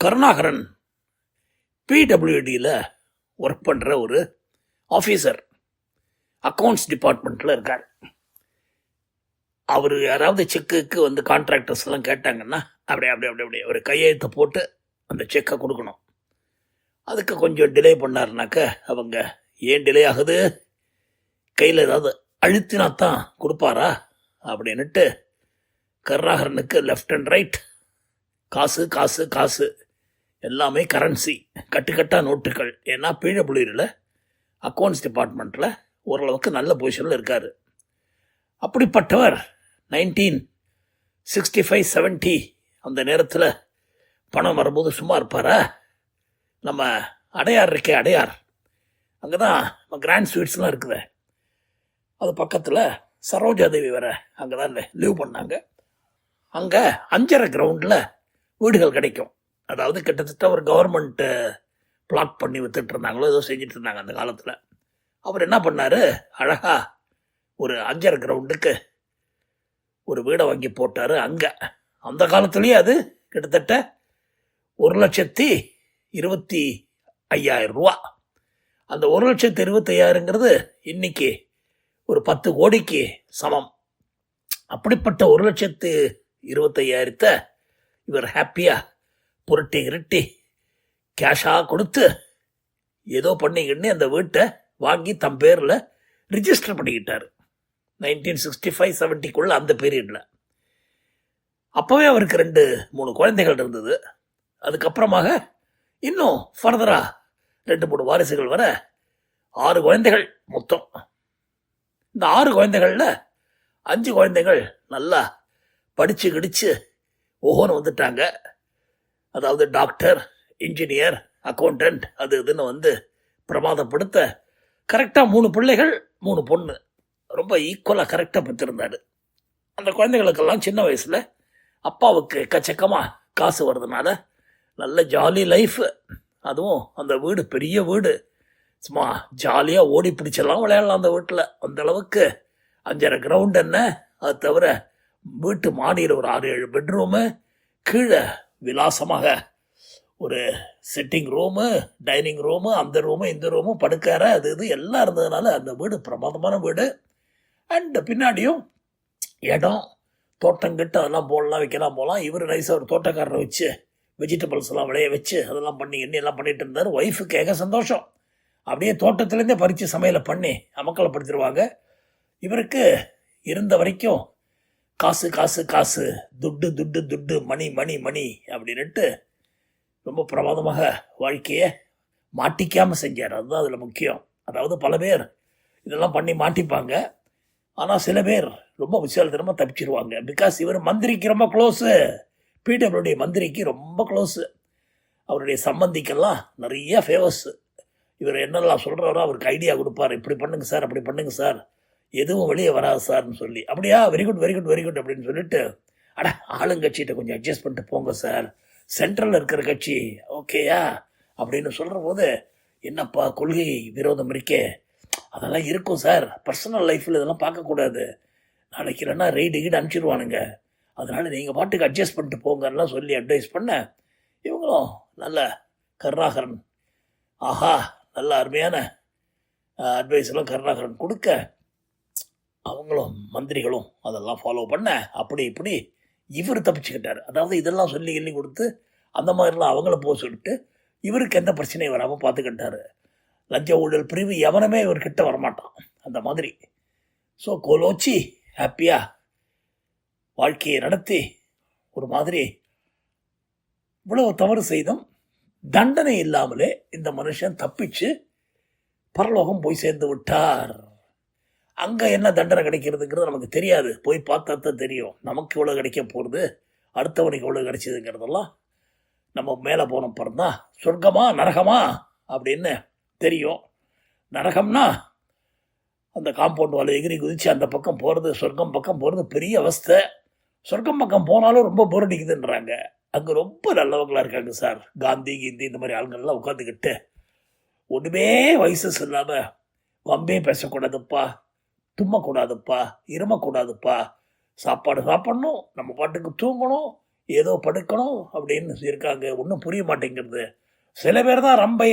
Karunakaran பிடபிள்யூடியில் work பண்ணுற ஒரு officer, accounts டிபார்ட்மெண்ட்டில் இருக்கார். அவர் யாராவது செக்குக்கு வந்து கான்ட்ராக்டர்ஸ்லாம் கேட்டாங்கன்னா அப்படியே ஒரு கையெழுத்தை போட்டு அந்த செக்கை கொடுக்கணும். அதுக்கு கொஞ்சம் டிலே பண்ணாருனாக்க அவங்க ஏன் டிலே ஆகுது, கையில் ஏதாவது அழுத்தினாத்தான் கொடுப்பாரா அப்படின்னுட்டு கருணாகரனுக்கு லெஃப்ட் அண்ட் ரைட் காசு காசு காசு எல்லாமே கரன்சி, கட்டுக்கட்டாக நோட்டுகள். ஏன்னா பிடபிள்யூடியில் அக்கௌண்ட்ஸ் டிபார்ட்மெண்ட்டில் ஓரளவுக்கு நல்ல பொசிஷனில் இருக்கார். அப்படிப்பட்டவர் 1965-70 அந்த நேரத்தில் பணம் வரும்போது சும்மா இருப்பாரா? நம்ம அடையார் இருக்கே, அடையார், அங்கே தான் நம்ம கிராண்ட் ஸ்வீட்ஸ்லாம் இருக்குது. அது பக்கத்தில் சரோஜாதேவி வர அங்கே தான் லீவ் பண்ணாங்க. அங்கே 5.5 கிரவுண்டில் வீடுகள் கிடைக்கும். அதாவது கிட்டத்தட்ட ஒரு கவர்மெண்ட்டு பிளாட் பண்ணி வித்துட்டு இருந்தாங்களோ ஏதோ செஞ்சுட்டு இருந்தாங்க அந்த காலத்தில். அவர் என்ன பண்ணார், அழகாக ஒரு 5.5 கிரவுண்டுக்கு ஒரு வீடை வாங்கி போட்டார். அங்கே அந்த காலத்துலேயே அது கிட்டத்தட்ட 1,25,000 ரூபா. அந்த 1,25,000ங்கிறது இன்னைக்கு ஒரு 10 கோடிக்கு சமம். அப்படிப்பட்ட 1,25,000 இவர் ஹாப்பியாக புரட்டி கிரட்டி கேஷாக கொடுத்து ஏதோ பண்ணிக்கின்னு அந்த வீட்டை வாங்கி தம் பேரில் ரிஜிஸ்டர் பண்ணிக்கிட்டார். 1965-70 அந்த பீரியடில். அப்போவே அவருக்கு 2-3 குழந்தைகள் இருந்தது. அதுக்கப்புறமாக இன்னும் ஃபர்தராக 2-3 வாரிசுகள் வர 6 குழந்தைகள் மொத்தம். இந்த 6 குழந்தைகளில் 5 குழந்தைகள் நல்லா படித்து கிடிச்சு ஓஹோன்னு வந்துட்டாங்க. அதாவது டாக்டர், இன்ஜினியர், அக்கௌண்டன்ட், அது இதுன்னு வந்து பிரமாதப்படுத்த கரெக்டாக 3 பிள்ளைகள் 3 பொண்ணு ரொம்ப ஈக்குவலாக கரெக்டாக பெற்றிருந்தார். அந்த குழந்தைகளுக்கெல்லாம் சின்ன வயசில் அப்பாவுக்கு எக்கச்சக்கமாக காசு வர்றதுனால நல்ல ஜாலி லைஃபு. அதுவும் அந்த வீடு பெரிய வீடு, சும்மா ஜாலியாக ஓடி பிடிச்செல்லாம் விளையாடலாம் அந்த வீட்டில். அந்த அளவுக்கு 5.5 கிரவுண்ட் என்ன, அது தவிர வீட்டு மாடியில் ஒரு 6-7 பெட்ரூமு, கீழே விலாசமாக ஒரு சிட்டிங் ரூமு, டைனிங் ரூமு, அந்த ரூமு இந்த ரூமு, படுக்கார, அது இது எல்லாம் இருந்ததுனால அந்த வீடு பிரமாதமான வீடு. அண்டு பின்னாடியும் இடம், தோட்டங்கிட்ட அதெல்லாம் போடலாம், வைக்கலாம் போகலாம். இவர் நைஸாக ஒரு தோட்டக்காரரை வச்சு வெஜிடபிள்ஸ் எல்லாம் விளைய வச்சு அதெல்லாம் பண்ணி எல்லாம் பண்ணிட்டு இருந்தார். ஒய்ஃபுக்கு ஏக சந்தோஷம். அப்படியே தோட்டத்துலேருந்தே பறித்து சமையலை பண்ணி அமக்கலப்படுத்திடுவாங்க. இவருக்கு இருந்த வரைக்கும் காசு காசு காசு, துட்டு துட்டு துட்டு, மணி மணி மணி அப்படின்ட்டு ரொம்ப பிரமாதமாக வாழ்க்கையை மாட்டிக்காமல் செஞ்சார். அதுதான் அதில் முக்கியம். அதாவது பல பேர் இதெல்லாம் பண்ணி மாட்டிப்பாங்க, ஆனால் சில பேர் ரொம்ப விசாலத்தனமாக தப்பிச்சிருவாங்க. பிகாஸ் இவர் மந்திரிக்கு ரொம்ப க்ளோஸு, பிடபிள்யூடி மந்திரிக்கு ரொம்ப க்ளோஸு. அவருடைய சம்பந்திக்கெல்லாம் நிறைய ஃபேவர்ஸு. இவர் என்னெல்லாம் சொல்கிறாரோ அவருக்கு ஐடியா கொடுப்பார். இப்படி பண்ணுங்க சார், அப்படி பண்ணுங்க சார், எதுவும் வெளியே வராது சார்னு சொல்லி. அப்படியா, very good very good very good அப்படின்னு சொல்லிட்டு, ஆளுங்கட்சிகிட்ட கொஞ்சம் அட்ஜஸ்ட் பண்ணிட்டு போங்க சார், சென்ட்ரலில் இருக்கிற கட்சி ஓகேயா அப்படின்னு சொல்கிற போது, என்னப்பா கொள்கை விரோதம் இருக்கே, அதெல்லாம் இருக்கும் சார், பர்சனல் லைஃப்பில் இதெல்லாம் பார்க்கக்கூடாது, நாளைக்கு இல்லைன்னா ரெய்டு கீடு அனுப்பிச்சிடுவானுங்க, அதனால் நீங்கள் பாட்டுக்கு அட்ஜஸ்ட் பண்ணிட்டு போங்கலாம் சொல்லி அட்வைஸ் பண்ண, இவங்களும் நல்ல கருணாகரன் ஆஹா நல்ல அருமையான அட்வைஸ்லாம் கருணாகரன் கொடுக்க, அவங்களும் மந்திரிகளும் அதெல்லாம் ஃபாலோ பண்ண, அப்படி இப்படி இவர் தப்பிச்சுக்கிட்டார். அதாவது இதெல்லாம் சொல்லி கிள்ளி கொடுத்து அந்த மாதிரிலாம் அவங்கள போக சொல்லிட்டு இவருக்கு எந்த பிரச்சனையும் வராமல் பார்த்துக்கிட்டாரு. லஞ்ச ஊழல் பிரிவு எவனுமே இவர்கிட்ட வரமாட்டான் அந்த மாதிரி. ஸோ கோலோச்சி ஹாப்பியாக வாழ்க்கையை நடத்தி ஒரு மாதிரி இவ்வளவு தவறு செய்தும் தண்டனை இல்லாமலே இந்த மனுஷன் தப்பிச்சு பரலோகம் போய் சேர்ந்து விட்டார். அங்கே என்ன தண்டனை கிடைக்கிறதுங்கிறது நமக்கு தெரியாது, போய் பார்த்தா தான் தெரியும். நமக்கு இவ்வளோ கிடைக்க போகிறது, அடுத்தவனுக்கு இவ்வளோ கிடைச்சதுங்கிறதெல்லாம் நம்ம மேலே போன பிறந்தான் சொர்க்கமா நரகமா அப்படின்னு தெரியும். நரகம்னா அந்த காம்பவுண்ட் வாழை எகிரி குதிச்சு அந்த பக்கம் போகிறது, சொர்க்கம் பக்கம் போகிறது பெரிய அவஸ்தை. சொர்க்கம் பக்கம் போனாலும் ரொம்ப போர் அடிக்குதுன்றாங்க. அங்கே ரொம்ப நல்லவங்களாக இருக்காங்க சார், காந்தி கீந்தி இந்த மாதிரி ஆளுங்கள்லாம் உட்காந்துக்கிட்டு ஒன்றுமே வயசஸ் இல்லாமல் வம்பே பேசக்கூடாதுப்பா, தும்மக்கூடாதுப்பா, இருமக்கூடாதுப்பா, சாப்பாடு சாப்பிட்ணும், நம்ம பாட்டுக்கு தூங்கணும், ஏதோ படுக்கணும் அப்படின்னு இருக்காங்க. ஒன்றும் புரிய மாட்டேங்கிறது. சில பேர் தான் ரம்பை,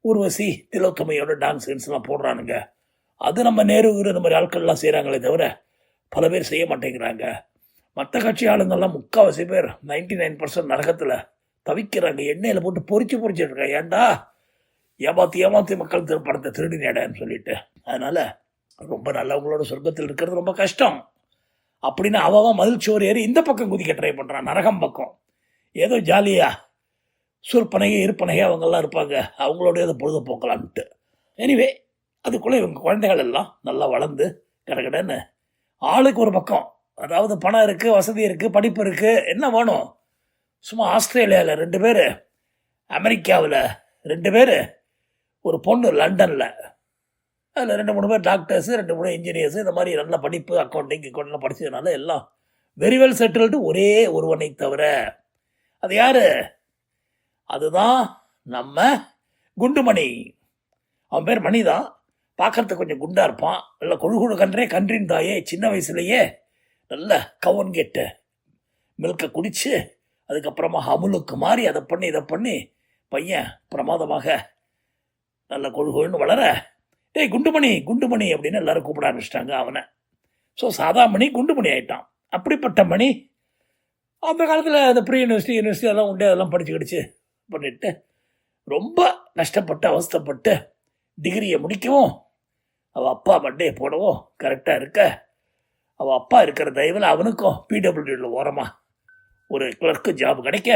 ஊர்வசி, திலோத்தமையோட டான்ஸ் கீன்ஸ்லாம் போடுறானுங்க. அது நம்ம நேரு இந்த மாதிரி ஆட்கள்லாம் செய்கிறாங்களே தவிர பல பேர் செய்ய மாட்டேங்கிறாங்க. மற்ற கட்சி ஆளுங்கள்லாம் 3/4 பேர் 99% நரகத்தில் தவிக்கிறாங்க. எண்ணெயில் போட்டு பொறிச்சிட்டு இருக்காங்க. ஏன்டா ஏமாற்றி மக்கள் படத்தை திருடினேடான்னு சொல்லிட்டு. அதனால் ரொம்ப நல்லவங்களோட சொர்க்கத்தில் இருக்கிறது ரொம்ப கஷ்டம் அப்படின்னு அவன் மதில் சோறு ஏறி இந்த பக்கம் குதிக்க ட்ரை பண்ணுறான், நரகம் பக்கம். ஏதோ ஜாலியாக சூர்பனகை இருப்பனகை அவங்கெல்லாம் இருப்பாங்க, அவங்களோட அதை பொழுதுபோக்கலான்ட்டு. எனிவே அதுக்குள்ளே இவங்க குழந்தைகள் எல்லாம் நல்லா வளர்ந்து கடகடன்னு ஆளுக்கு ஒரு பக்கம். அதாவது பணம் இருக்குது, வசதி இருக்குது, படிப்பு இருக்குது, என்ன வேணும். சும்மா ஆஸ்திரேலியாவில் 2 பேர், அமெரிக்காவில் 2 பேர், ஒரு பொண்ணு லண்டனில். அதில் 2-3 பேர் டாக்டர்ஸு, 2-3 இன்ஜினியர்ஸு, இந்த மாதிரி நல்ல படிப்பு, அக்கௌண்டிங்லாம் படித்ததுனால எல்லாம் வெரி வெல் செட்டில்டு. ஒரே ஒருவனை தவிர. அது யார்? அதுதான் நம்ம குண்டுமணி. அவன் பேர் மணி தான். பார்க்கறதுக்கு கொஞ்சம் குண்டாக இருப்பான். நல்ல கொழு கன்றின் தாயே. சின்ன வயசுலேயே நல்ல கவன் கெட்டு மில்கை குடித்து அதுக்கப்புறமா அமுலுக்கு மாறி அதை பண்ணி இதை பண்ணி பையன் பிரமாதமாக நல்ல கொழுன்னு வளர, டேய் குண்டுமணி அப்படின்னு எல்லாரும் கூப்பிட ஆரம்பிச்சிட்டாங்க அவனை. ஸோ சாதா மணி குண்டுமணி ஆகிட்டான். அப்படிப்பட்ட மணி அந்த காலத்தில் அந்த ப்ரீ யூனிவர்சிட்டி அதெல்லாம் உண்டு, அதெல்லாம் படித்து கிடிச்சு பண்ணிட்டு ரொம்ப கஷ்டப்பட்டு அவஸ்தைப்பட்டு டிகிரியை முடிக்கவும் அவள் அப்பா மண்டே போடவும் கரெக்டாக இருக்க, அவள் அப்பா இருக்கிற தயவில் அவனுக்கும் பிடபிள்யூடியில் ஓரமாக ஒரு கிளர்க்கு ஜாப் கிடைக்க,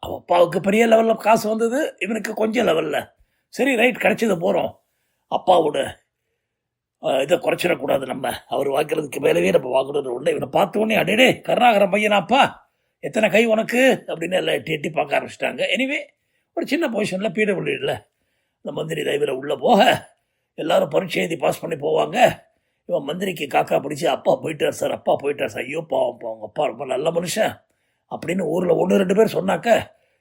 அவள் அப்பாவுக்கு பெரிய லெவலில் காசு வந்தது, இவனுக்கு கொஞ்சம் லெவலில். சரி ரைட், கிடைச்சது போகிறோம். அப்பாவோட இதை குறைச்சிடக்கூடாது, நம்ம அவர் வாங்கிறதுக்கு மேலவே நம்ம வாங்குறது உண்டு. இவனை பார்த்த உடனே அடேடே கருணாகரன் பையனாப்பா, எத்தனை கை உனக்கு அப்படின்னு எல்லாம் எட்டி பார்க்க ஆரம்பிச்சிட்டாங்க. எனிவே ஒரு சின்ன பொசிஷனில் பிடபிள்யூடியில் இந்த மந்திரி தயவில் உள்ளே போக எல்லாரும் பரீட்சை எழுதி பாஸ் பண்ணி போவாங்க. இவன் மந்திரிக்கு காக்கா பிடிச்சி அப்பா போயிட்டார் சார், அப்பா போயிட்டார் சார், ஐயோ பாவம் அவங்க அப்பா ரொம்ப நல்ல மனுஷன் அப்படின்னு ஊரில் 1-2 பேர் சொன்னாக்க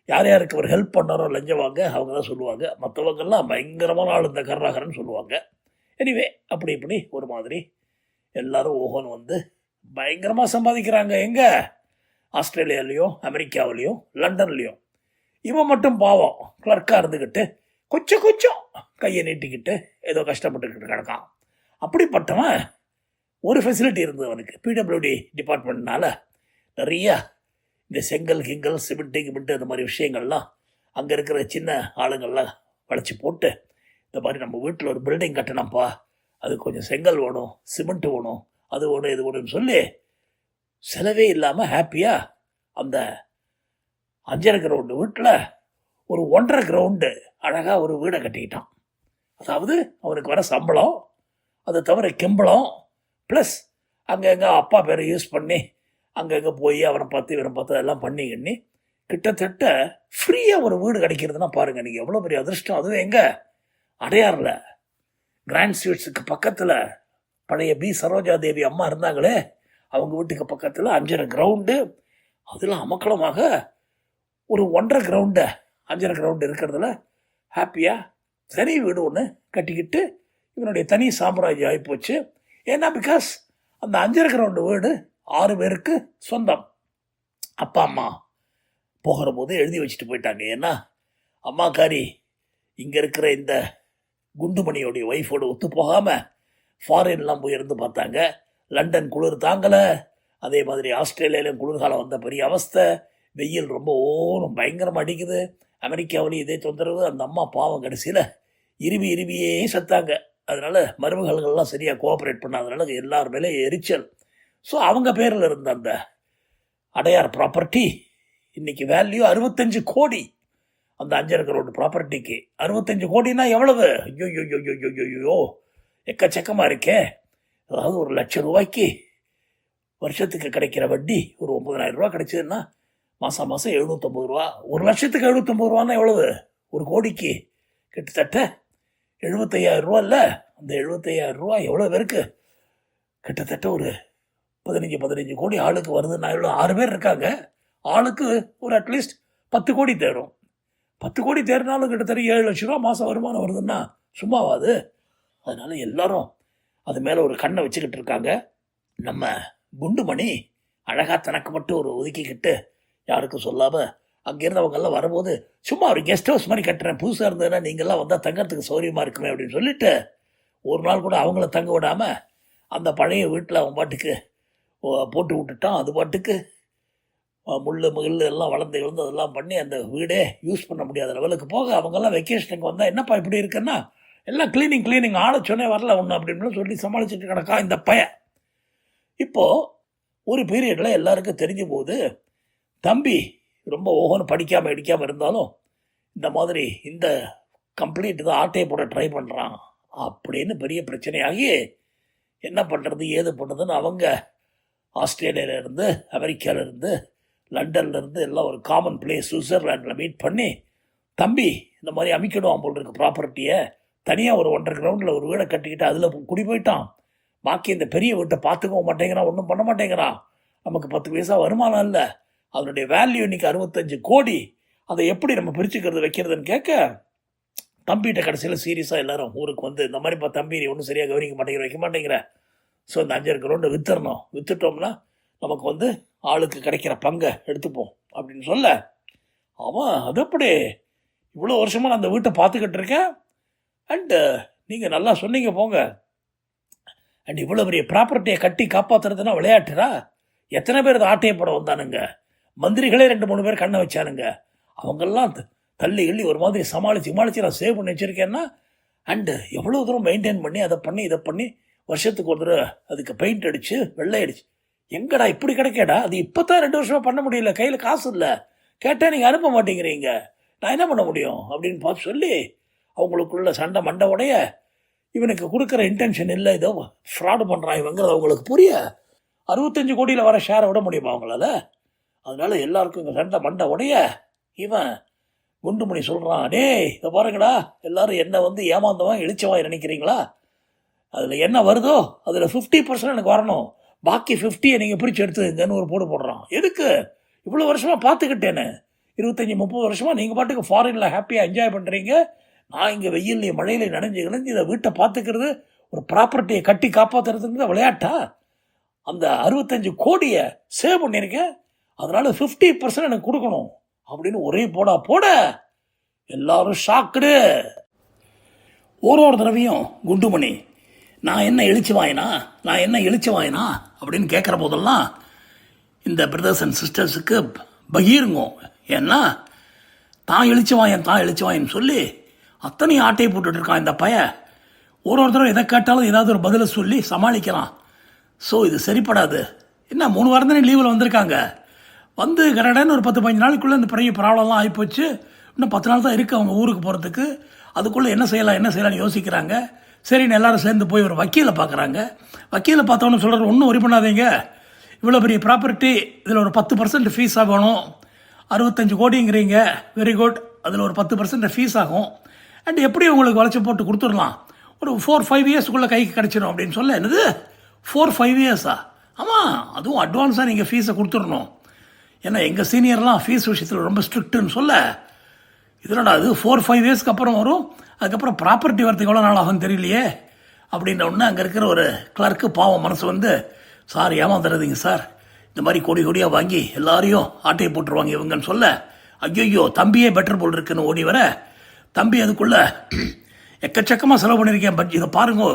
யார் யாருக்கு அவர் ஹெல்ப் பண்ணாரோ லஞ்சம் வாங்க அவங்க தான் சொல்லுவாங்க. மற்றவங்கெல்லாம் பயங்கரமான ஆள் இந்த கருணாகரன் சொல்லுவாங்க. எனிவே அப்படி இப்படி ஒரு மாதிரி எல்லாரும் ஓஹோன்னு வந்து பயங்கரமாக சம்பாதிக்கிறாங்க. எங்கே? ஆஸ்திரேலியாலேயும் அமெரிக்காவிலையும் லண்டன்லேயும். இவன் மட்டும் பாவம் கிளர்க்காக இருந்துக்கிட்டு கொஞ்சம் கையை நீட்டிக்கிட்டு ஏதோ கஷ்டப்பட்டுக்கிட்டு கிடக்கான். அப்படிப்பட்டவன் ஒரு ஃபெசிலிட்டி இருந்தது அவனுக்கு. பிடபிள்யூடி டிபார்ட்மெண்ட்னால நிறைய இந்த செங்கல் கிங்கல் சிமெண்ட்டு இந்த மாதிரி விஷயங்கள்லாம் அங்கே இருக்கிற சின்ன ஆளுங்கள்லாம் வளைச்சி போட்டு, இந்த மாதிரி நம்ம வீட்டில் ஒரு பில்டிங் கட்டணும்ப்பா, அது கொஞ்சம் செங்கல் வேணும், சிமெண்ட்டு வேணும், அது வேணும், இது வேணும்னு சொல்லி செலவே இல்லாமல் ஹாப்பியாக அந்த 5.5 கிரவுண்டு வீட்டில் ஒரு 1.5 கிரவுண்டு அழகாக ஒரு வீடை கட்டிக்கிட்டான். அதாவது அவனுக்கு வர சம்பளம், அது தவிர கிம்பளம், ப்ளஸ் அங்கங்கே அப்பா பேரை யூஸ் பண்ணி அங்கங்கே போய் அவனை பார்த்து இவனை பார்த்து அதெல்லாம் பண்ணி கிட்டத்தட்ட ஃப்ரீயாக ஒரு வீடு கிடைக்கிறதுனா பாருங்கள் நீங்கள் எவ்வளோ பெரிய அதிர்ஷ்டம். அதுவும் எங்கே? அடையாறில் கிராண்ட் ஸ்வீட்ஸுக்கு பக்கத்தில் பழைய பி சரோஜா தேவி அம்மா இருந்தாங்களே, அவங்க வீட்டுக்கு பக்கத்தில் 5.5 கிரவுண்டு, அதில் அமக்களமாக ஒரு 1.5 கிரவுண்டு 5.5 கிரவுண்டு இருக்கிறதுல ஹாப்பியாக சரி வீடு ஒன்று கட்டிக்கிட்டு இவனுடைய தனி சாம்ராஜ்யம் ஆகிப்போச்சு. ஏன்னா பிகாஸ் அந்த 5.5 கிரவுண்டு வீடு 6 பேருக்கு சொந்தம். அப்பா அம்மா போகிற போது எழுதி வச்சுட்டு போயிட்டாங்க. ஏன்னா அம்மாக்காரி இங்கே இருக்கிற இந்த குண்டுமணியோடைய ஒய்ஃபோடு ஒத்து போகாமல் ஃபாரின்லாம் போய் இருந்து பார்த்தாங்க. லண்டன் குளிர் தாங்கலை, அதே மாதிரி ஆஸ்திரேலியாவிலும் குளிர்காலம் வந்த பெரிய அவஸ்தை, வெயில் ரொம்ப ஓரம் பயங்கரமாக அடிக்குது. அமெரிக்காவிலையும் இதே தொந்தரவு. அந்த அம்மா பாவம் கடைசியில் இருவியே செத்தாங்க. அதனால் மருமகள்கள்லாம் சரியாக கோஆப்ரேட் பண்ணாதனால எல்லார் மேலே எரிச்சல். ஸோ அவங்க பேரில் இருந்த அந்த அடையார் ப்ராப்பர்ட்டி இன்றைக்கி வேல்யூ 65 கோடி. அந்த 5.5 கிரவுண்டு ப்ராப்பர்ட்டிக்கு 65 கோடினா எவ்வளவு? ஐயோ எக்கச்சக்கமாக இருக்கே. அதாவது 1,00,000 ரூபாய்க்கு வருஷத்துக்கு கிடைக்கிற வட்டி ஒரு 9,000 ரூபா கிடைச்சதுன்னா மாதம் 750 ரூபா. 1,00,000க்கு 750 ரூபான்னா எவ்வளவு? 1 கோடிக்கு கிட்டத்தட்ட 75,000 ரூபா. இல்லை, அந்த 75,000 ரூபா எவ்வளோ பேருக்கு? கிட்டத்தட்ட ஒரு 15 கோடி ஆளுக்கு வருதுன்னா எவ்வளோ? 6 பேர் இருக்காங்க, ஆளுக்கு ஒரு அட்லீஸ்ட் 10 கோடி தேரும். 10 கோடி தேர்னாலும் கிட்டத்தட்ட 7 லட்ச ரூபா மாதம் வருமானம் வருதுன்னா சும்மாவாது. அதனால் எல்லாரும் அது மேலே ஒரு கண்ணை வச்சுக்கிட்டு இருக்காங்க. நம்ம குண்டுமணி அழகாக தனக்கு மட்டும் ஒரு ஒதுக்கிக்கிட்டு யாருக்கும் சொல்லாமல் அங்கேருந்து அவங்கெல்லாம் வரும்போது சும்மா ஒரு கெஸ்ட் ஹவுஸ் மாதிரி கட்டுறேன், புதுசாக இருந்ததுன்னா நீங்கள்லாம் வந்தால் தங்கறதுக்கு சௌரியமாக இருக்குமே அப்படின்னு சொல்லிட்டு ஒரு நாள் கூட அவங்கள தங்க விடாமல் அந்த பழைய வீட்டில் அவன் பாட்டுக்கு போட்டு விட்டுட்டான். அது பாட்டுக்கு முள் எல்லாம் வளர்ந்து எழுந்து அதெல்லாம் பண்ணி அந்த வீடே யூஸ் பண்ண முடியாத லெவலுக்கு போக அவங்கெல்லாம் வெக்கேஷனுக்கு வந்தால் என்னப்பா இப்படி இருக்குன்னா எல்லாம் கிளீனிங் ஆளை சொன்னே வரல ஒன்று அப்படின்னு சொல்லி சமாளிச்சுட்டு கிடக்கா இந்த பையன். இப்போது ஒரு பீரியடில் எல்லாருக்கும் தெரிஞ்ச போது தம்பி ரொம்ப ஓகோன்னு படிக்காமல் இடிக்காமல் இருந்தாலும் இந்த மாதிரி இந்த கம்ப்ளீட் தான் ஆட்டையை போட ட்ரை பண்ணுறான் அப்படின்னு பெரிய பிரச்சனையாகி என்ன பண்ணுறது ஏது பண்ணுறதுன்னு அவங்க ஆஸ்திரேலியாவிலேருந்து அமெரிக்காவிலேருந்து லண்டன்லேருந்து எல்லாம் ஒரு காமன் பிளேஸ் சுவிட்சர்லாண்டில் மீட் பண்ணி தம்பி இந்த மாதிரி அமைக்கிடுவான் போல் இருக்கு ப்ராப்பர்ட்டியை, தனியாக ஒரு 1.5 கிரவுண்டில் ஒரு வீடை கட்டிக்கிட்டு அதில் குடி போயிட்டான், பாக்கி இந்த பெரிய வீட்டை பார்த்துக்கவும் மாட்டேங்கிறான், ஒன்றும் பண்ண மாட்டேங்கிறான், நமக்கு 10 பைசா வருமானம் இல்லை, அதனுடைய வேல்யூ இன்னைக்கு 65 கோடி, அதை எப்படி நம்ம பிரிச்சுக்கிறது வைக்கிறதுன்னு கேட்க தம்பிகிட்ட கடைசியில் சீரியஸாக எல்லாரும் ஊருக்கு வந்து இந்த மாதிரிப்பா தம்பி நீ ஒன்றும் சரியாக கவனிக்க மாட்டேங்கிற வைக்க மாட்டேங்கிற, ஸோ இந்த 5 கிரவுண்டை விற்றுறணும், விற்றுட்டோம்னா நமக்கு வந்து ஆளுக்கு கிடைக்கிற பங்கை எடுத்துப்போம் அப்படின்னு சொல்ல அவன் அது எப்படி இவ்வளோ வருஷமாக நான் அந்த வீட்டை பார்த்துக்கிட்டு இருக்கேன் அண்டு நீங்கள் நல்லா சொன்னீங்க போங்க, அண்ட் இவ்வளோ பெரிய ப்ராப்பர்ட்டியை கட்டி காப்பாற்றுறதுனா விளையாட்டுறா, எத்தனை பேர் அதை ஆட்டையை போட வந்தானுங்க, மந்திரிகளே 2-3 பேர் கண்ணை வச்சானுங்க, அவங்கெல்லாம் தள்ளி கிள்ளி ஒரு மாதிரி சமாளித்து நான் சேவ் பண்ணி வச்சுருக்கேன்னா அண்டு எவ்வளோ தூரம் மெயின்டைன் பண்ணி அதை பண்ணி இதை பண்ணி வருஷத்துக்கு ஒரு தடவை அதுக்கு பெயிண்ட் அடித்து வெள்ளை அடிச்சு எங்கடா இப்படி கிடைக்கடா, அது இப்போ தான் 2 வருஷமாக பண்ண முடியல, கையில் காசு இல்லை, கேட்டால் நீங்கள் அனுப்ப மாட்டேங்கிறீங்க, நான் என்ன பண்ண முடியும் அப்படின்னு பார்த்து சொல்லி அவங்களுக்குள்ள சண்டை மண்டை உடைய இவனுக்கு கொடுக்குற இன்டென்ஷன் இல்லை, ஏதோ ஃப்ராடு பண்ணுறான் இவங்கிறது அவங்களுக்கு புரிய 65 கோடியில் வர ஷேரை விட முடியுமா அவங்களால, அதனால எல்லாருக்கும் இங்கே சண்டை மண்டை உடைய இவன் குண்டுமணி சொல்கிறான், டேய் இதை பாருங்கடா எல்லாரும் என்ன வந்து ஏமாந்தவன் இழிச்சவாய் நினைக்கிறீங்களா, அதில் என்ன வருதோ அதில் 50% எனக்கு வரணும், பாக்கி 50 நீங்கள் பிரித்து எடுத்துங்கன்னு ஒரு போடுறான். எதுக்கு இவ்வளோ வருஷமாக பார்த்துக்கிட்டேன்னு 25-30 வருஷமாக நீங்கள் பாட்டுக்கு ஃபாரினில் ஹாப்பியாக என்ஜாய் பண்ணுறீங்க, நான் இங்கே வெயில்லையும் மழையிலையும் நனைஞ்சு இதை வீட்டை பார்த்துக்கிறது ஒரு ப்ராப்பர்ட்டியை கட்டி காப்பாற்றுறதுங்க விளையாட்டா, அந்த 65 கோடியை சேவ் பண்ணியிருக்கேன், அதனால் 50% எனக்கு கொடுக்கணும் அப்படின்னு ஒரே போட எல்லாரும் ஷாக்குடு. ஒரு தடவையும் குண்டுமணி நான் என்ன இழிச்சு வாயினா அப்படின்னு கேட்குற போதெல்லாம் இந்த பிரதர்ஸ் அண்ட் சிஸ்டர்ஸுக்கு பகீருங்கும், ஏன்னா தான் இழிச்சு வாயன்னு சொல்லி அத்தனையும் ஆட்டையை போட்டுட்ருக்கான் இந்த பையன், ஒரு தடவை எதை கேட்டாலும் ஏதாவது ஒரு பதிலை சொல்லி சமாளிக்கிறான். ஸோ இது சரிப்படாது, என்ன 3 வாரம் தானே லீவில் வந்திருக்காங்க, வந்து கடன்னு ஒரு 10-15 நாளுக்குள்ளே இந்த பெரிய ப்ராப்ளம்லாம் ஆகிப்போச்சு, இன்னும் 10 நாள் தான் இருக்குது அவங்க ஊருக்கு போகிறதுக்கு, அதுக்குள்ளே என்ன செய்யலாம்னு யோசிக்கிறாங்க. சரின்னு எல்லாரும் சேர்ந்து போய் ஒரு வக்கீலை பார்க்குறாங்க. வக்கீலை பார்த்தவொன்னு சொல்கிறார், ஒன்றும் ஒரி பண்ணாதீங்க, இவ்வளோ பெரிய ப்ராப்பர்ட்டி இதில் ஒரு 10% ஃபீஸ் ஆகணும், 65 கோடிங்கிறீங்க, வெரி குட், அதில் ஒரு 10% ஃபீஸ் ஆகும், அண்ட் எப்படி உங்களுக்கு வளைச்சி போட்டு கொடுத்துடலாம், ஒரு 4-5 இயர்ஸுக்குள்ளே கைக்கு கிடச்சிடும் அப்படின்னு சொல்ல, என்னது 4-5 இயர்ஸா, ஆமாம் அதுவும் அட்வான்ஸாக நீங்கள் ஃபீஸை கொடுத்துடணும், ஏன்னா எங்கள் சீனியர்லாம் ஃபீஸ் விஷயத்தில் ரொம்ப ஸ்ட்ரிக்ட்டுன்னு சொல்ல, இதனோட அது 4-5 இயர்ஸ்க்கு அப்புறம் வரும், அதுக்கப்புறம் ப்ராப்பர்ட்டி வரத்துக்கு எவ்வளோ நாள் ஆகும் தெரியலையே அப்படின்ற ஒன்று அங்கே இருக்கிற ஒரு கிளர்க்கு பாவம் மனசு வந்து, சார் ஏமாந்துடுறதுங்க சார், இந்த மாதிரி கோடியாக வாங்கி எல்லாரையும் ஆட்டையை போட்டுருவாங்க இவங்கன்னு சொல்ல, ஐயோ தம்பியே பெட்டர் போல் இருக்குன்னு ஓடி வர, தம்பி அதுக்குள்ளே எக்கச்சக்கமாக செலவு பண்ணியிருக்கேன், பட் இதை பாருங்கோ,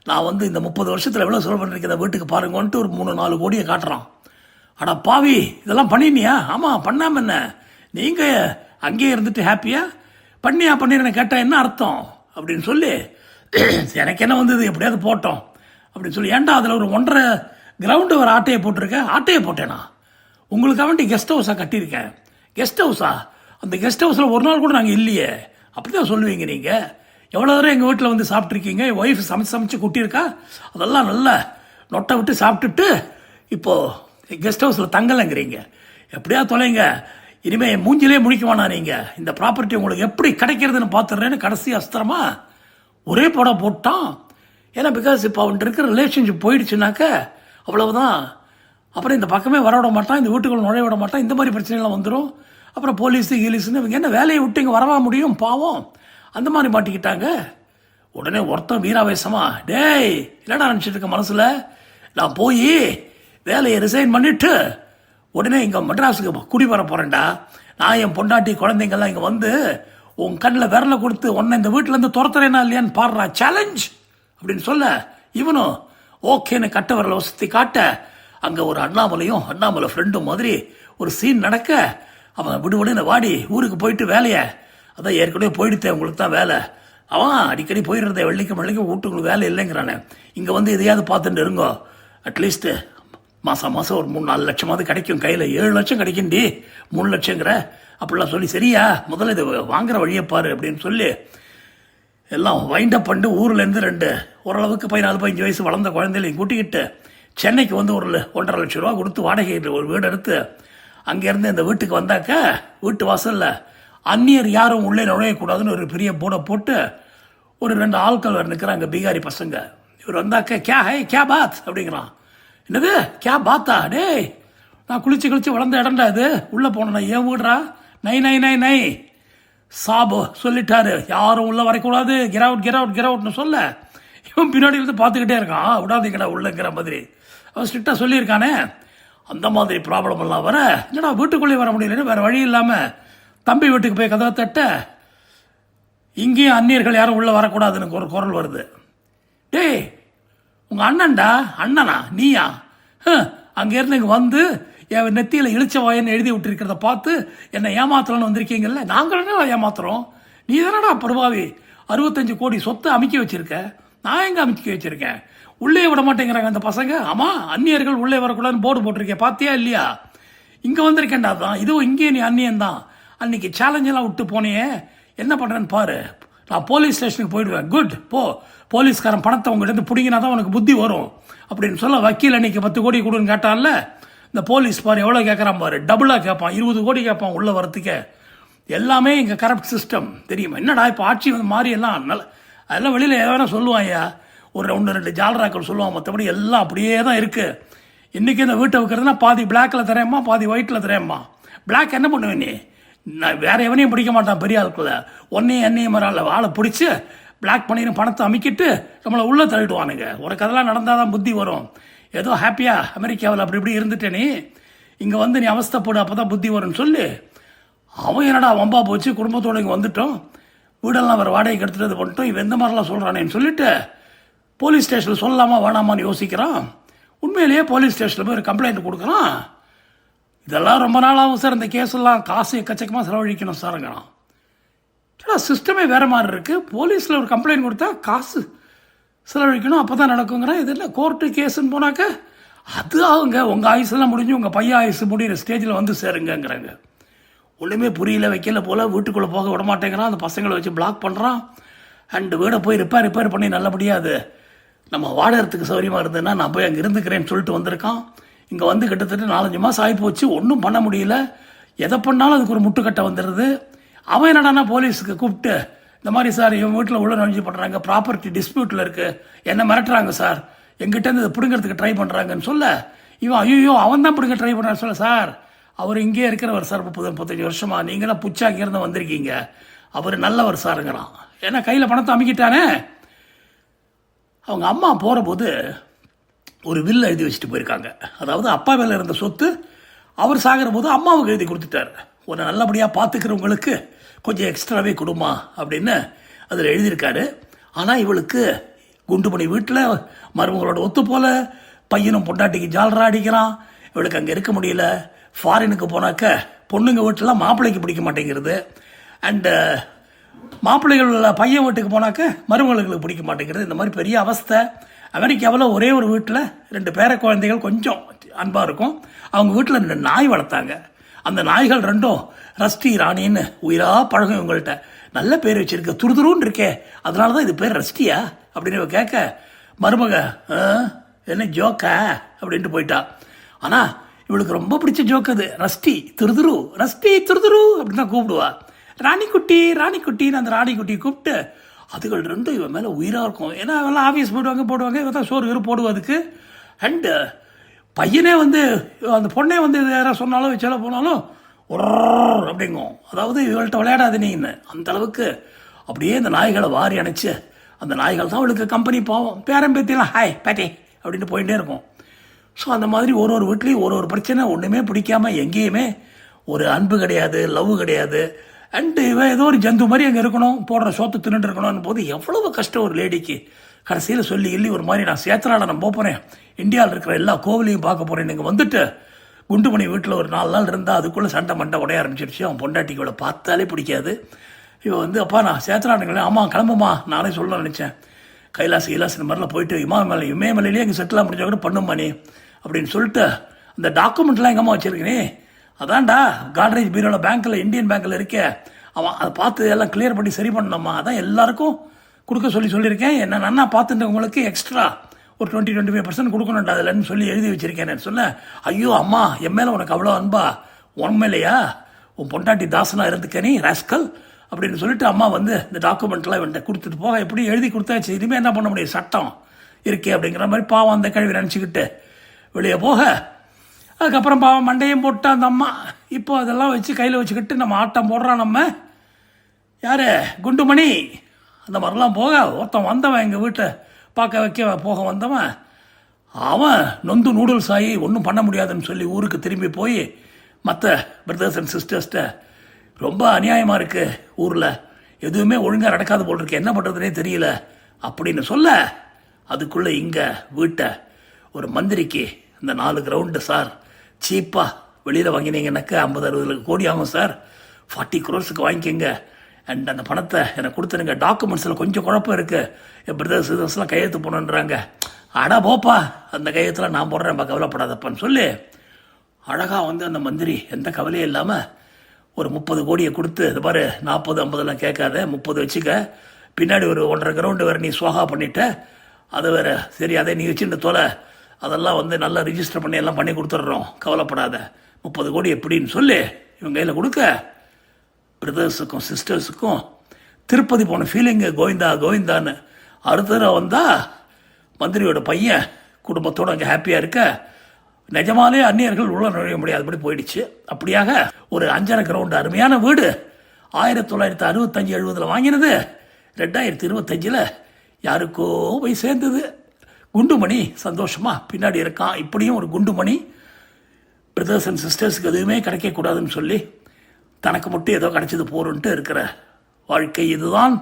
நான் வந்து இந்த 30 வருஷத்தில் எவ்வளோ செலவு பண்ணியிருக்கேன் வீட்டுக்கு பாருங்கன்ட்டு ஒரு 3-4 கோடியை காட்டுறான். அடா பாவி இதெல்லாம் பண்ணினியா, ஆமாம் பண்ணாமல் என்ன, நீங்கள் அங்கேயே இருந்துட்டு ஹாப்பியாக பண்ணிடுறேன்னு கேட்டால் என்ன அர்த்தம் அப்படின்னு சொல்லி, எனக்கு என்ன வந்தது எப்படியாவது போட்டோம் அப்படின்னு சொல்லி, ஏன்டா அதில் ஒரு 1.5 கிரவுண்டு ஒரு ஆட்டையை போட்டிருக்கேன், ஆட்டையை போட்டேனா, உங்களுக்காக வேண்டி கெஸ்ட் ஹவுஸாக கட்டியிருக்கேன், கெஸ்ட் ஹவுஸா, அந்த கெஸ்ட் ஹவுஸில் ஒரு நாள் கூட நாங்கள் இல்லையே அப்படி தான் சொல்லுவீங்க நீங்கள், எவ்வளோ தூரம் எங்கள் வீட்டில் வந்து சாப்பிட்ருக்கீங்க, என் ஒய்ஃப் சமைச்சு கொட்டியிருக்கா, அதெல்லாம் நல்லா நொட்டை விட்டு சாப்பிட்டுட்டு இப்போது கெஸ்ட் ஹவுஸில் தங்கலைங்கிறீங்க, எப்படியா தொலைங்க, இனிமேல் மூஞ்சிலே முடிக்குவானா நீங்கள், இந்த ப்ராப்பர்ட்டி உங்களுக்கு எப்படி கிடைக்கிறதுன்னு பார்த்துடுறேன்னு கடைசி அஸ்திரமாக ஒரே போட்டான். ஏன்னா பிகாஸ் இப்போ அவன்கிட்ட இருக்கிற ரிலேஷன்ஷிப் போயிடுச்சுனாக்க அவ்வளவுதான், அப்புறம் இந்த பக்கமே வர விட மாட்டான், இந்த வீட்டுக்குள்ள நுழைய விட மாட்டான், இந்த மாதிரி பிரச்சனைலாம் வந்துடும், அப்புறம் போலீஸு கீலீஸுன்னு இவங்க என்ன வேலையை விட்டு இங்கே வரவா முடியும் பாவம், அந்த மாதிரி மாட்டிக்கிட்டாங்க. உடனே ஒருத்தன் வீராவேசமா, டேய் என்னடா நினச்சிட்டு இருக்க மனசில், நான் போய் வேலையை ரிசைன் பண்ணிட்டு உடனே இங்கே மெட்ராஸுக்கு குடி வர போகிறேன்டா. நான் என் பொண்டாட்டி குழந்தைங்கள்லாம் இங்கே வந்து உன் கண்ணில் விரலை கொடுத்து உன்னை இந்த வீட்டிலேருந்து துரத்துறேனா இல்லையான்னு பாடுறா, சேலஞ்ச் அப்படின்னு சொல்ல இவனும் ஓகேன்னு கட்ட விரலை வசதி காட்ட அங்கே ஒரு அண்ணாமலை ஃப்ரெண்டும் மாதிரி ஒரு சீன் நடக்க அவன் விடுவிடுன்னு வாடி ஊருக்கு போயிட்டு வேலையை அதான் ஏற்கனவே போயிடுத்தேன், உங்களுக்கு தான் வேலை. அவன் அடிக்கடி போயிடுறதே வெள்ளிக்கு வீட்டுங்களுக்கு வேலை இல்லைங்கிறானே. இங்கே வந்து இதையாவது பார்த்துட்டு இருங்கோ, அட்லீஸ்ட்டு மாதம் ஒரு 3-4 லட்சமாவது கிடைக்கும், கையில் 7 லட்சம் கிடைக்கும்டி, 3 லட்சங்கிற அப்படிலாம் சொல்லி சரியா முதல்ல இது வாங்குற வழியை பாரு அப்படின்னு சொல்லி எல்லாம் வைண்டப் பண்ணிட்டு ஊர்லேருந்து 2 ஓரளவுக்கு 14-15 வயசு வளர்ந்த குழந்தைகளையும் கூட்டிக்கிட்டு சென்னைக்கு வந்து ஒரு 1.5 லட்ச ரூபா கொடுத்து வாடகையில் ஒரு வீடு எடுத்து அங்கேருந்து இந்த வீட்டுக்கு வந்தாக்க வீட்டு வாசலில் அந்நியர் யாரும் உள்ளே நுழையக்கூடாதுன்னு ஒரு பெரிய போர்டை போட்டு ஒரு 2 ஆட்கள் வேறு நிற்கிறாங்க, பீகாரி பசங்க. இவர் வந்தாக்க கே பாத் அப்படிங்கிறான். என்னது கே பாத்தா? டேய், நான் குளிச்சு வளர்ந்த இடம்டா இது, உள்ளே போனேன், ஏன் வீடுறா, நை சாபு சொல்லிட்டாரு, யாரும் உள்ளே வரக்கூடாது, கெரவுட்னு சொல்ல இவன் பின்னாடி இருந்து பார்த்துக்கிட்டே இருக்கான், விடாதீங்கடா உள்ளங்கிற மாதிரி. அவன் ஸ்ட்ரிக்டாக சொல்லியிருக்கானே. அந்த மாதிரி ப்ராப்ளம் எல்லாம் வர என்னடா வீட்டுக்குள்ளே வர முடியலன்னு வேறு வழி இல்லாமல் தம்பி வீட்டுக்கு போய் கதவை தட்ட இங்கேயும் அந்நியர்கள் யாரும் உள்ளே வரக்கூடாதுன்னு ஒரு குரல் வருது. டேய், உங்கள் அண்ணனா நீயா? அங்கேருந்து இங்கே வந்து என் நெத்தியில் இழிச்ச வாயன்னு எழுதி விட்டுருக்கிறத பார்த்து என்னை ஏமாத்தலன்னு வந்திருக்கீங்கல்ல. நாங்கள் என்ன ஏமாத்துறோம், நீ தானடா படுவாவி 65 கோடி சொத்தை அமைக்க வச்சிருக்க, நான் எங்கே அமைக்க வச்சிருக்கேன், உள்ளே விட மாட்டேங்கிறாங்க அந்த பசங்க. ஆமாம், அந்நியர்கள் உள்ளே வரக்கூடாதுன்னு போர்டு போட்டிருக்கேன், பார்த்தியா இல்லையா? இங்கே வந்திருக்கேன்டா தான், இதுவும் இங்கே நீ அந்நியன் தான். அன்னைக்கு சேலஞ்செல்லாம் விட்டு போனியே, என்ன பண்ணுறேன்னு பாரு, நான் போலீஸ் ஸ்டேஷனுக்கு போயிடுவேன். குட், போலீஸ்காரன் பணத்தை உங்கள்கிட்ட பிடிங்கினா தான் உனக்கு புத்தி வரும் அப்படின்னு சொல்ல வக்கீல் அன்னைக்கு 10 கோடி கொடுன்னு கேட்டான்ல, இந்த போலீஸ் பாரு எவ்வளோ கேட்குறான் பாரு, டபுளாக கேட்பான், 20 கோடி கேட்பான் உள்ளே வரத்துக்கே. எல்லாமே இங்கே கரப்ட் சிஸ்டம் தெரியுமா? என்னடா இப்போ ஆட்சி வந்து மாறி எல்லாம் அதெல்லாம் வெளியில் எதாவது சொல்லுவான் ஐயா, ஒரு 1-2 ஜாலராக்கள் சொல்லுவான், மற்றபடி எல்லாம் அப்படியே தான் இருக்குது. இன்றைக்கி இந்த வீட்டை வைக்கிறதுனா பாதி பிளாக்கில் தரேம்மா, பாதி ஒயிட்டில் தரேம்மா. பிளாக் என்ன பண்ணுவேன் நீ? நான் வேற எவனையும் பிடிக்க மாட்டான் பெரிய ஆளுக்குள்ள, என்னையும் மாதிரி ஆளை பிடிச்சி பிளாக் பண்ணின்னு பணத்தை அமைக்கிட்டு நம்மளை உள்ளே தள்ளிடுவானுங்க. உனக்கு அதெல்லாம் நடந்தால் தான் புத்தி வரும். ஏதோ ஹாப்பியாக அமெரிக்காவில் அப்படி இப்படி இருந்துட்டே நீ இங்கே வந்து நீ அவஸ்தைப்படு, அப்போ தான் புத்தி வரும்னு சொல்லி அவன் என்னடா வம்பா போச்சு, குடும்பத்தோடு இங்கே வந்துட்டோம், வீடெல்லாம் வேறு வாடகைக்கு எடுத்துகிட்டு இது பண்ணிட்டோம், இவன் எந்த மாதிரிலாம் சொல்கிறானேன்னு சொல்லிட்டு போலீஸ் ஸ்டேஷனில் சொல்லலாமா வேணாமான்னு யோசிக்கிறான். உண்மையிலேயே போலீஸ் ஸ்டேஷனில் போய் ஒரு கம்ப்ளைண்ட் கொடுக்குறான். இதெல்லாம் ரொம்ப நாளாகும் சார், இந்த கேஸெல்லாம் காசு எக்கச்சக்கமாக செலவழிக்கணும் சாருங்கிறான். ஏன்னா சிஸ்டமே வேறு மாதிரி இருக்குது, போலீஸில் ஒரு கம்ப்ளைண்ட் கொடுத்தா காசு செலவழிக்கணும், அப்போ தான் நடக்குங்கிறேன். இது இல்லை கோர்ட்டு கேஸுன்னு போனாக்க அது ஆகுங்க, உங்கள் ஆயுசெல்லாம் முடிஞ்சு உங்கள் பையன் ஆயுசு முடிகிற ஸ்டேஜில் வந்து சேருங்கிறாங்க. ஒன்றுமே புரியல, வைக்கல போல் வீட்டுக்குள்ளே போக விட மாட்டேங்கிறான், அந்த பசங்களை வச்சு பிளாக் பண்ணுறான். அண்டு வீடை போய் ரிப்பேர் பண்ணி நல்லபடியாக அது நம்ம வாடகிறதுக்கு சௌகரியமாக இருந்ததுன்னா நான் போய் அங்கே இருந்துக்கிறேன்னு சொல்லிட்டு வந்திருக்கான். இங்கே வந்து கிட்டத்தட்ட 4-5 மாதம் ஆகி போச்சு, ஒன்றும் பண்ண முடியல, எதை பண்ணாலும் அதுக்கு ஒரு முட்டுக்கட்டை வந்துடுது. அவன் என்னடானா போலீஸுக்கு கூப்பிட்டு இந்த மாதிரி சார் இவன் வீட்டில் உள்ள நுழைஞ்சு பண்ணுறாங்க, ப்ராப்பர்ட்டி டிஸ்பியூட்டில் இருக்குது, என்ன மிரட்டுறாங்க சார், எங்கிட்டேருந்து இதை பிடுங்கிறதுக்கு ட்ரை பண்ணுறாங்கன்னு சொல்ல இவன் ஐயோ அவன் தான் பிடுங்க ட்ரை பண்ணுறான்னு சொல்ல, சார் அவர் இங்கே இருக்கிறவர் சார் 30-35 வருஷமா, நீங்களாம் புச்சா இங்கேருந்து வந்திருக்கீங்க, அவர் நல்லவர் சாருங்கிறான். ஏன்னா கையில் பணத்தை அமைக்கிட்டானே. அவங்க அம்மா போகிற போது ஒரு வில் எழுதி வச்சுட்டு போயிருக்காங்க. அதாவது அப்பா மேலே இருந்த சொத்து அவர் சாகிற போது அம்மாவுக்கு எழுதி கொடுத்துட்டார். உன்னை நல்லபடியாக பார்த்துக்கிறவங்களுக்கு கொஞ்சம் எக்ஸ்ட்ராவே கொடுமா அப்படின்னு அதில் எழுதியிருக்காரு. ஆனால் இவளுக்கு குண்டுமணி வீட்டில் மருமகளோட ஒத்து போல, பையனும் பொண்டாட்டிக்கு ஜாலரா அடிக்கிறான், இவளுக்கு அங்கே இருக்க முடியல. ஃபாரினுக்கு போனாக்க பொண்ணுங்க வீட்டிலாம் மாப்பிள்ளைக்கு பிடிக்க மாட்டேங்கிறது, அண்டு மாப்பிள்ளைகள் பையன் வீட்டுக்கு போனாக்க மருமகளுக்கு பிடிக்க மாட்டேங்கிறது. இந்த மாதிரி பெரிய அவஸ்தை. அமெரிக்காவில் ஒரே ஒரு வீட்டில் 2 பேர குழந்தைகள் கொஞ்சம் அன்பாக இருக்கும். அவங்க வீட்டில் 2 நாய் வளர்த்தாங்க. அந்த நாய்கள் 2ம் ரஸ்டி ராணின்னு உயிராக பழகும். இவங்கள்ட்ட நல்ல பேர் வச்சிருக்க, துருதுருன்னு இருக்கே, அதனால தான் இது பேர் ரஸ்டியா அப்படின்னு கேட்க மருமக என்ன ஜோக்கா அப்படின்ட்டு போயிட்டா. ஆனால் இவளுக்கு ரொம்ப பிடிச்ச ஜோக் அது, ரஸ்டி துருதுரு அப்படின்னு தான் கூப்பிடுவா. ராணிக்குட்டின்னு அந்த ராணிக்குட்டியை கூப்பிட்டு அதுகள் 2 இவன் மேலே உயிராக இருக்கும். ஏன்னா அவெல்லாம் ஆஃபீஸ் போடுவாங்க, இவன் தான் சோறு போடுவோம் அதுக்கு. அண்டு பையனே வந்து அந்த பொண்ணே வந்து யாராவது சொன்னாலும் வச்சால போனாலும் அப்படிங்கும். அதாவது இவள்கிட்ட விளையாடாது நீன்னு அந்த அளவுக்கு அப்படியே இந்த நாய்களை வாரி அணைச்சு, அந்த நாய்கள் தான் அவளுக்கு கம்பெனி போவோம். பேரம்பேத்திலாம் ஹாய் பேட்டே அப்படின்ட்டு போயிட்டே இருக்கும். ஸோ அந்த மாதிரி ஒரு வீட்லேயும் ஒரு பிரச்சனை, ஒன்றுமே பிடிக்காம எங்கேயுமே ஒரு அன்பு கிடையாது, லவ் கிடையாது. அண்டு இவன் ஏதோ ஒரு ஜந்து மாதிரி அங்கே இருக்கணும், போடுற சோத்து தின்னுட்டு இருக்கணும்னு போது எவ்வளவு கஷ்டம் ஒரு லேடிக்கு. கடைசியில் சொல்லி இல்லி ஒரு மாதிரி நான் சேத்திரால நான் போகிறேன், இந்தியாவில் இருக்கிற எல்லா கோவிலையும் பார்க்க போகிறேன், நீங்கள் வந்துட்டு குண்டுமணி வீட்டில் ஒரு 4 நாள் இருந்தால் அதுக்குள்ளே சண்டை மண்டை உடைய ஆரம்பிச்சிருச்சு. அவன் பொண்டாட்டிக்கு இவளை பார்த்தாலே பிடிக்காது. இவன் வந்து அப்பா நான் சேத்திரானுங்களே, ஆமாம் கிளம்புமா, நானே சொல்ல நினச்சேன், கைலாஸ் இந்த மாதிரிலாம் போயிட்டு இமயமலையிலேயே அங்கே செட்டிலாக முடிஞ்சா கூட பண்ணுமா நீ அப்படின்னு சொல்லிட்டு அந்த டாக்குமெண்ட்லாம் எங்கம்மா வச்சுருக்கேனே, அதான்டா காட்ரேஜ் பீரோவில் பேங்க்கில், இந்தியன் பேங்க்கில் இருக்கே, அவன் அதை பார்த்து எல்லாம் கிளியர் பண்ணி சரி பண்ணணும்மா, அதான் எல்லாருக்கும் கொடுக்க சொல்லியிருக்கேன், என்ன நன்னா பார்த்துட்டவங்களுக்கு எக்ஸ்ட்ரா ஒரு 20-25% கொடுக்கணும்டா அதில்ன்னு சொல்லி எழுதி வச்சிருக்கேன். சொன்னேன், ஐயோ அம்மா என் மேலே உனக்கு அவ்வளோ அன்பா, உன் மேலையா, உன் பொண்டாட்டி தாசனாக இருந்துக்க நீ ராஸ்கல் அப்படின்னு சொல்லிட்டு அம்மா வந்து இந்த டாக்குமெண்ட்லாம் இவன்ட்ட கொடுத்துட்டு போக, எப்படி எழுதி கொடுத்தாச்சு, இனிமேல் என்ன பண்ண முடியும், சட்டம் இருக்கே அப்படிங்கிற மாதிரி பாவம் அந்த கழுவி நினச்சிக்கிட்டு வெளியே போக, அதுக்கப்புறம் பாவம் மண்டையும் போட்டு அந்த அம்மா இப்போ அதெல்லாம் வச்சு கையில் வச்சுக்கிட்டு நம்ம ஆட்டம் போடுறான். நம்ம யார் குண்டுமணி அந்த மாதிரிலாம் போக, ஒருத்தன் வந்தவன் எங்கள் வீட்டை பார்க்க வைக்க போக வந்தவன், அவன் நொந்து நூடுல்ஸ் ஆகி ஒன்றும் பண்ண முடியாதுன்னு சொல்லி ஊருக்கு திரும்பி போய் மற்ற பிரதர்ஸ் அண்ட் சிஸ்டர்ஸ்கிட்ட ரொம்ப அநியாயமாக இருக்குது, ஊரில் எதுவுமே ஒழுங்காக நடக்காது போல் இருக்கு, என்ன பண்ணுறதுனே தெரியல அப்படின்னு சொல்ல, அதுக்குள்ளே இங்கே வீட்டை ஒரு மந்திரிக்கு இந்த 4 கிரவுண்டு சார் சீப்பாக வெளியில் வாங்கினீங்கன்னாக்கா 50-60 கோடி ஆகும் சார், 40 crores வாங்கிக்கோங்க, அண்ட் அந்த பணத்தை எனக்கு கொடுத்துருங்க, டாக்குமெண்ட்ஸில் கொஞ்சம் குழப்பம் இருக்குது, என் பிரதர்ஸ் சிஸ்டர்ஸ்லாம் கையெழுத்து போகணுன்றாங்க, அடா போப்பா அந்த கையெழுத்தில் நான் போடுறேன்ப்பா கவலைப்படாதப்பான்னு சொல்லி அழகாக வந்து அந்த மந்திரி எந்த கவலையும் இல்லாமல் ஒரு 30 கோடியை கொடுத்து, இது பாரு 40-50 கேட்காத, 30 வச்சுக்க, பின்னாடி ஒரு 1.5 கிரவுண்டு வேறு நீ சுவாகா பண்ணிட்ட, அதை வேறு சரி அதை நீ வச்சுட்டு தொலை, அதெல்லாம் வந்து நல்லா ரிஜிஸ்டர் பண்ணி எல்லாம் பண்ணி கொடுத்துட்றோம், கவலைப்படாத, 30 கோடி எப்படின்னு சொல்லி இவங்க கையில் கொடுக்க, பிரதர்ஸுக்கும் சிஸ்டர்ஸுக்கும் திருப்பதி போன ஃபீலிங்கு, கோவிந்தா கோவிந்தான்னு. அடுத்த வந்தால் மந்திரியோட பையன் குடும்பத்தோடு அங்கே ஹாப்பியாக இருக்க, நிஜமாலே அந்நியர்கள் உள்ள நுழைய முடியாதபடி போயிடுச்சு. அப்படியாக ஒரு 5.5 கிரவுண்டு அருமையான வீடு 1965-70 வாங்கினது 2025 யாருக்கோ போய் சேர்ந்தது. குண்டுமணி சந்தோஷமாக பின்னாடி இருக்கான். இப்படியும் ஒரு குண்டுமணி பிரதர்ஸ் அண்ட் சிஸ்டர்ஸுக்கு எதுவுமே கிடைக்கக்கூடாதுன்னு சொல்லி தனக்கு மட்டும் ஏதோ கிடைச்சது போருன்ட்டு இருக்கிற வாழ்க்கை இதுதான்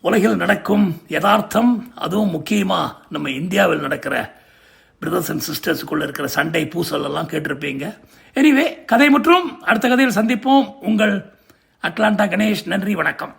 உலகில் நடக்கும் யதார்த்தம். அதுவும் முக்கியமாக நம்ம இந்தியாவில் நடக்கிற பிரதர்ஸ் அண்ட் சிஸ்டர்ஸுக்குள்ளே இருக்கிற சண்டை பூசல் எல்லாம் கேட்டிருப்பீங்க. எனிவே கதை மற்றும் அடுத்த கதையில் சந்திப்போம். உங்கள் அட்லாண்டா கணேஷ். நன்றி, வணக்கம்.